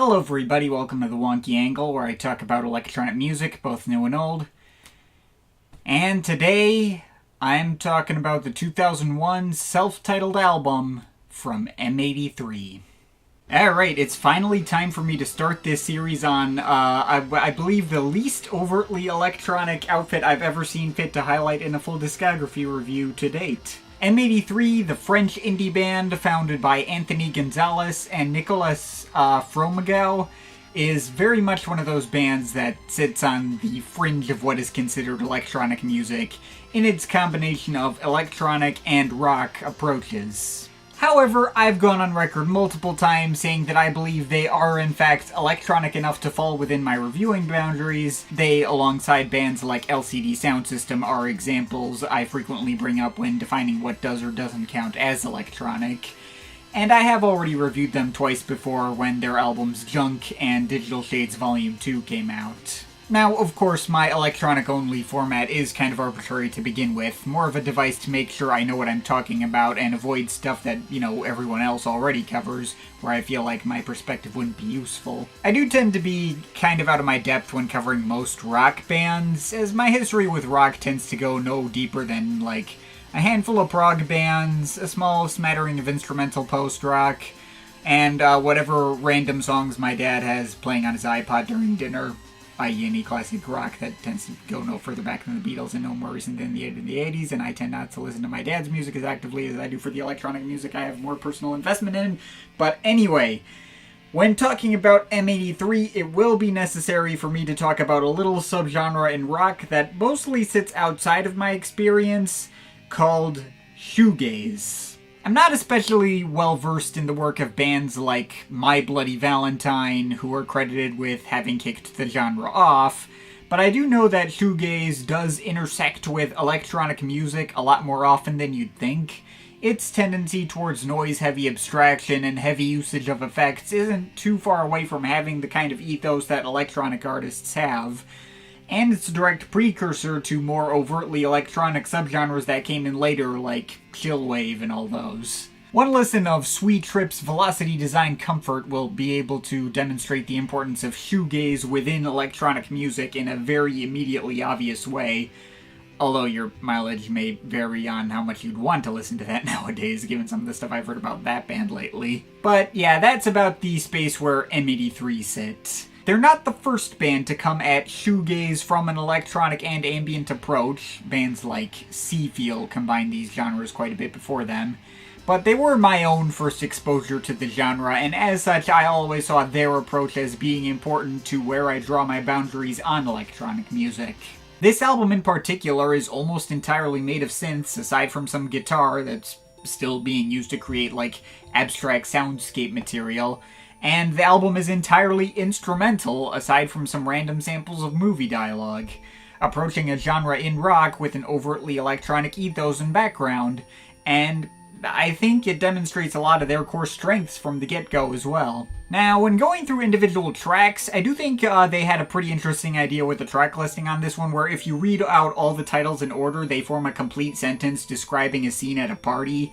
Hello everybody, welcome to the Wonky Angle, where I talk about electronic music, both new and old. And today, I'm talking about the 2001 self-titled album from M83. Alright, it's finally time for me to start this series on, I believe, the least overtly electronic outfit I've ever seen fit to highlight in a full discography review to date. M83, the French indie band founded by Anthony Gonzalez and Nicolas Fromageau, is very much one of those bands that sits on the fringe of what is considered electronic music in its combination of electronic and rock approaches. However, I've gone on record multiple times saying that I believe they are in fact electronic enough to fall within my reviewing boundaries. They, alongside bands like LCD Soundsystem, are examples I frequently bring up when defining what does or doesn't count as electronic. And I have already reviewed them twice before when their albums Junk and Digital Shades Volume 2 came out. Now, of course, my electronic-only format is kind of arbitrary to begin with, more of a device to make sure I know what I'm talking about and avoid stuff that, everyone else already covers, where I feel like my perspective wouldn't be useful. I do tend to be kind of out of my depth when covering most rock bands, as my history with rock tends to go no deeper than, a handful of prog bands, a small smattering of instrumental post-rock, and whatever random songs my dad has playing on his iPod during dinner. I.e. any classic rock that tends to go no further back than the Beatles and no more recent than the 80s, and I tend not to listen to my dad's music as actively as I do for the electronic music I have more personal investment in. But anyway, when talking about M83, it will be necessary for me to talk about a little subgenre in rock that mostly sits outside of my experience, called shoegaze. I'm not especially well-versed in the work of bands like My Bloody Valentine, who are credited with having kicked the genre off, but I do know that shoegaze does intersect with electronic music a lot more often than you'd think. Its tendency towards noise-heavy abstraction and heavy usage of effects isn't too far away from having the kind of ethos that electronic artists have, and it's a direct precursor to more overtly electronic subgenres that came in later, like chillwave and all those. One listen of Sweet Trip's Velocity Design Comfort will be able to demonstrate the importance of shoegaze within electronic music in a very immediately obvious way, although your mileage may vary on how much you'd want to listen to that nowadays, given some of the stuff I've heard about that band lately. But yeah, that's about the space where M83 sits. They're not the first band to come at shoegaze from an electronic and ambient approach. Bands like Seafeel combined these genres quite a bit before them. But they were my own first exposure to the genre, and as such I always saw their approach as being important to where I draw my boundaries on electronic music. This album in particular is almost entirely made of synths, aside from some guitar that's still being used to create, abstract soundscape material. And the album is entirely instrumental, aside from some random samples of movie dialogue, approaching a genre in rock with an overtly electronic ethos and background, and I think it demonstrates a lot of their core strengths from the get-go as well. Now, when going through individual tracks, I do think they had a pretty interesting idea with the track listing on this one, where if you read out all the titles in order, they form a complete sentence describing a scene at a party.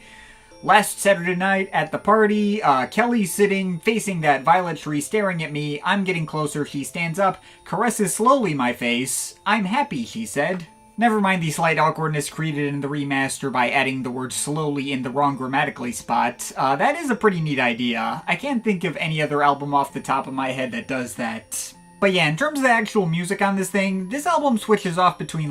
Last Saturday night at the party, Kelly's sitting, facing that violet tree, staring at me. I'm getting closer, she stands up, caresses slowly my face. I'm happy, she said. Never mind the slight awkwardness created in the remaster by adding the word slowly in the wrong grammatically spot. That is a pretty neat idea. I can't think of any other album off the top of my head that does that. But yeah, in terms of the actual music on this thing, this album switches off between,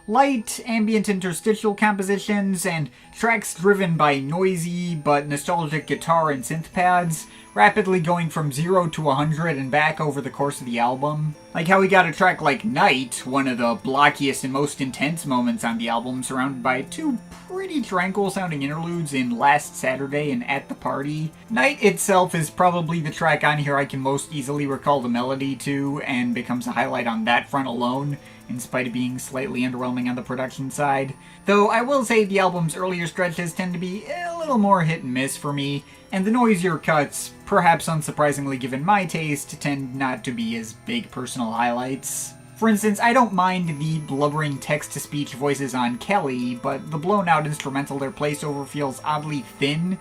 light, ambient interstitial compositions, and tracks driven by noisy but nostalgic guitar and synth pads, rapidly going from 0 to 100 and back over the course of the album. Like how we got a track like Night, one of the blockiest and most intense moments on the album, surrounded by two pretty tranquil-sounding interludes in Last Saturday and At the Party. Night itself is probably the track on here I can most easily recall the melody to, and becomes a highlight on that front alone, in spite of being slightly underwhelming on the production side. Though I will say the album's earlier stretches tend to be a little more hit and miss for me, and the noisier cuts, perhaps unsurprisingly given my taste, tend not to be as big personal highlights. For instance, I don't mind the blubbering text-to-speech voices on Kelly, but the blown-out instrumental they're placed over feels oddly thin,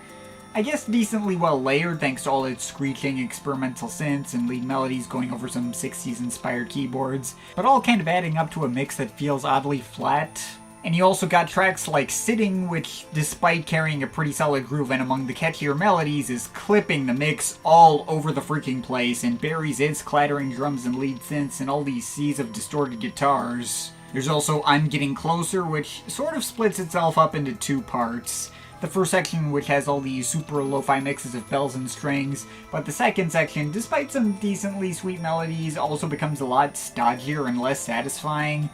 I guess decently well layered thanks to all its screeching experimental synths and lead melodies going over some 60s inspired keyboards, but all kind of adding up to a mix that feels oddly flat. And you also got tracks like Sitting, which, despite carrying a pretty solid groove and among the catchier melodies, is clipping the mix all over the freaking place and buries its clattering drums and lead synths in all these seas of distorted guitars. There's also I'm Getting Closer, which sort of splits itself up into two parts. The first section, which has all these super lo-fi mixes of bells and strings, but the second section, despite some decently sweet melodies, also becomes a lot stodgier and less satisfying.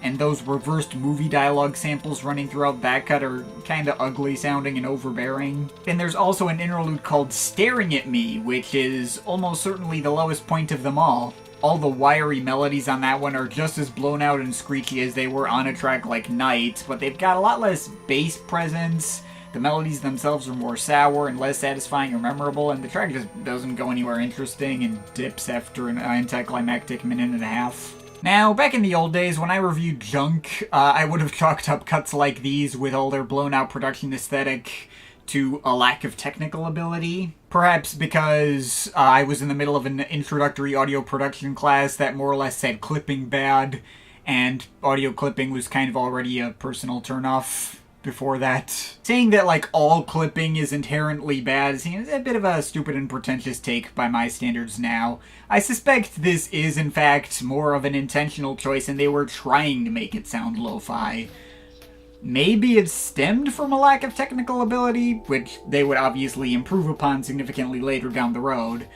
And those reversed movie dialogue samples running throughout that cut are kinda ugly sounding and overbearing. And there's also an interlude called Staring at Me, which is almost certainly the lowest point of them all. All the wiry melodies on that one are just as blown out and screechy as they were on a track like Night, but they've got a lot less bass presence. The melodies themselves are more sour and less satisfying or memorable, and the track just doesn't go anywhere interesting and dips after an anticlimactic minute and a half. Now, back in the old days, when I reviewed junk, I would have chalked up cuts like these with all their blown-out production aesthetic to a lack of technical ability. Perhaps because I was in the middle of an introductory audio production class that more or less said clipping bad, and audio clipping was kind of already a personal turnoff before that. Saying that, like, all clipping is inherently bad seems a bit of a stupid and pretentious take by my standards now. I suspect this is, in fact, more of an intentional choice and they were trying to make it sound lo-fi. Maybe it stemmed from a lack of technical ability, which they would obviously improve upon significantly later down the road.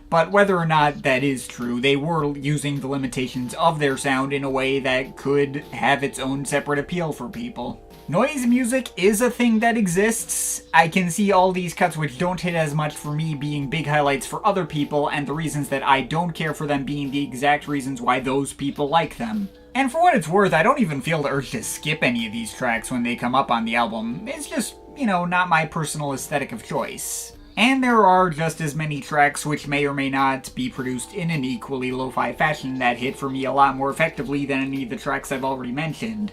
But whether or not that is true, they were using the limitations of their sound in a way that could have its own separate appeal for people. Noise music is a thing that exists. I can see all these cuts which don't hit as much for me being big highlights for other people, and the reasons that I don't care for them being the exact reasons why those people like them. And for what it's worth, I don't even feel the urge to skip any of these tracks when they come up on the album. It's just, not my personal aesthetic of choice. And there are just as many tracks which may or may not be produced in an equally lo-fi fashion that hit for me a lot more effectively than any of the tracks I've already mentioned.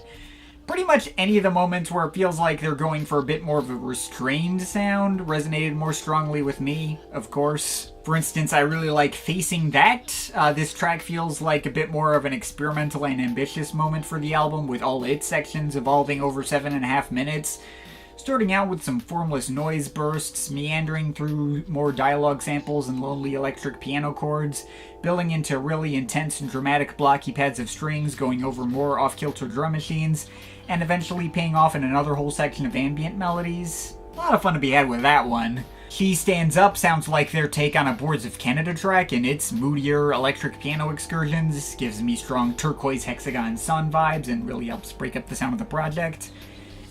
Pretty much any of the moments where it feels like they're going for a bit more of a restrained sound resonated more strongly with me, of course. For instance, I really like Facing That. This track feels like a bit more of an experimental and ambitious moment for the album, with all its sections evolving over 7.5 minutes. Starting out with some formless noise bursts, meandering through more dialogue samples and lonely electric piano chords, building into really intense and dramatic blocky pads of strings going over more off-kilter drum machines, and eventually paying off in another whole section of ambient melodies. A lot of fun to be had with that one. She Stands Up sounds like their take on a Boards of Canada track in its moodier electric piano excursions, gives me strong turquoise hexagon sun vibes, and really helps break up the sound of the project.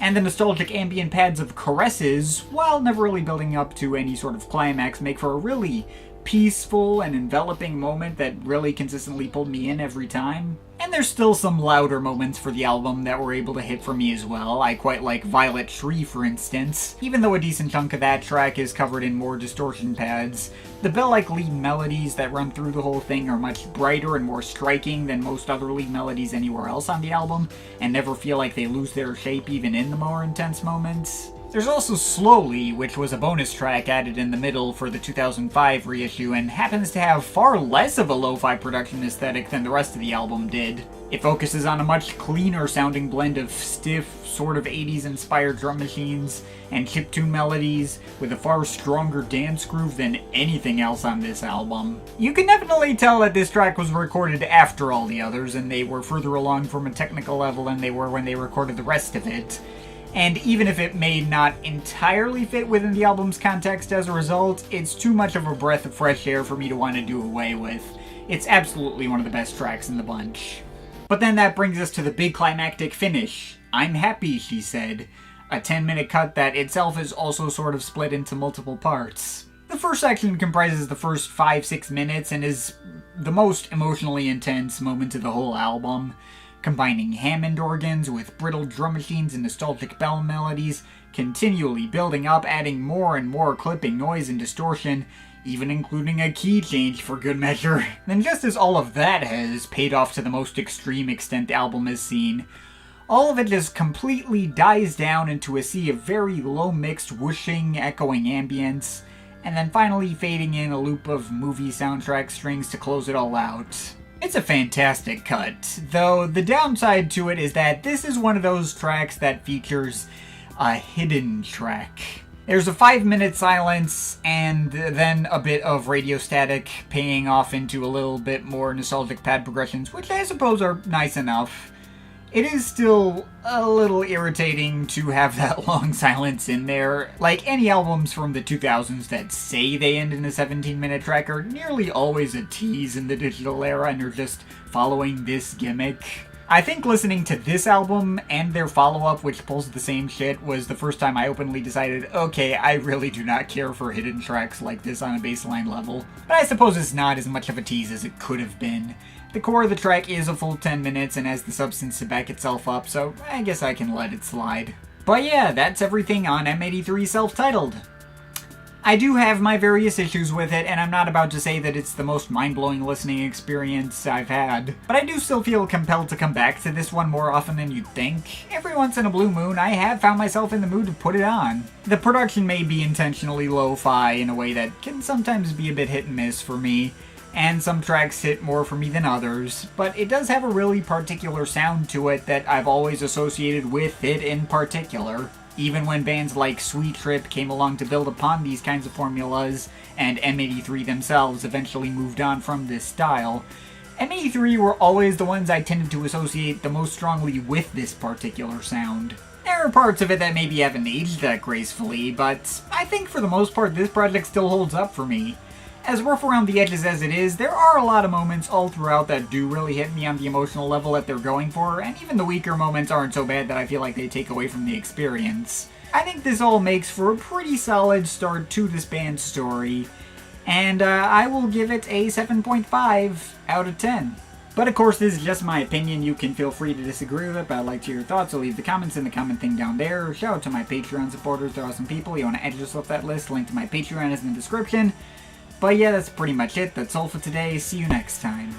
And the nostalgic ambient pads of Caresses, while never really building up to any sort of climax, make for a really peaceful and enveloping moment that really consistently pulled me in every time. And there's still some louder moments for the album that were able to hit for me as well. I quite like Violet Tree, for instance. Even though a decent chunk of that track is covered in more distortion pads, the bell-like lead melodies that run through the whole thing are much brighter and more striking than most other lead melodies anywhere else on the album, and never feel like they lose their shape even in the more intense moments. There's also Slowly, which was a bonus track added in the middle for the 2005 reissue and happens to have far less of a lo-fi production aesthetic than the rest of the album did. It focuses on a much cleaner sounding blend of stiff, sort of 80s inspired drum machines and chiptune melodies with a far stronger dance groove than anything else on this album. You can definitely tell that this track was recorded after all the others and they were further along from a technical level than they were when they recorded the rest of it. And even if it may not entirely fit within the album's context as a result, it's too much of a breath of fresh air for me to want to do away with. It's absolutely one of the best tracks in the bunch. But then that brings us to the big climactic finish. I'm Happy, She Said, a 10-minute cut that itself is also sort of split into multiple parts. The first section comprises the first 5-6 minutes and is the most emotionally intense moment of the whole album, combining Hammond organs with brittle drum machines and nostalgic bell melodies, continually building up, adding more and more clipping noise and distortion, even including a key change for good measure. Then just as all of that has paid off to the most extreme extent the album has seen, All of it just completely dies down into a sea of very low-mixed, whooshing, echoing ambience, and then finally fading in a loop of movie soundtrack strings to close it all out. It's a fantastic cut, though the downside to it is that this is one of those tracks that features a hidden track. There's a 5-minute silence, and then a bit of radio static paying off into a little bit more nostalgic pad progressions, which I suppose are nice enough. It is still a little irritating to have that long silence in there. Like, any albums from the 2000s that say they end in a 17-minute track are nearly always a tease in the digital era and are just following this gimmick. I think listening to this album and their follow-up, which pulls the same shit, was the first time I openly decided, okay, I really do not care for hidden tracks like this on a baseline level. But I suppose it's not as much of a tease as it could have been. The core of the track is a full 10 minutes and has the substance to back itself up, so I guess I can let it slide. But yeah, that's everything on M83 self-titled. I do have my various issues with it, and I'm not about to say that it's the most mind-blowing listening experience I've had. But I do still feel compelled to come back to this one more often than you'd think. Every once in a blue moon, I have found myself in the mood to put it on. The production may be intentionally lo-fi in a way that can sometimes be a bit hit and miss for me, and some tracks hit more for me than others, but it does have a really particular sound to it that I've always associated with it in particular. Even when bands like Sweet Trip came along to build upon these kinds of formulas, and M83 themselves eventually moved on from this style, M83 were always the ones I tended to associate the most strongly with this particular sound. There are parts of it that maybe haven't aged that gracefully, but I think for the most part this project still holds up for me. As rough around the edges as it is, there are a lot of moments all throughout that do really hit me on the emotional level that they're going for, and even the weaker moments aren't so bad that I feel like they take away from the experience. I think this all makes for a pretty solid start to this band's story, and I will give it a 7.5 out of 10. But of course, this is just my opinion. You can feel free to disagree with it, but I'd like to hear your thoughts, so leave the comments in the comment thing down there. Shout out to my Patreon supporters, they're awesome people. You want to add yourself to that list, link to my Patreon is in the description. But yeah, that's pretty much it. That's all for today. See you next time.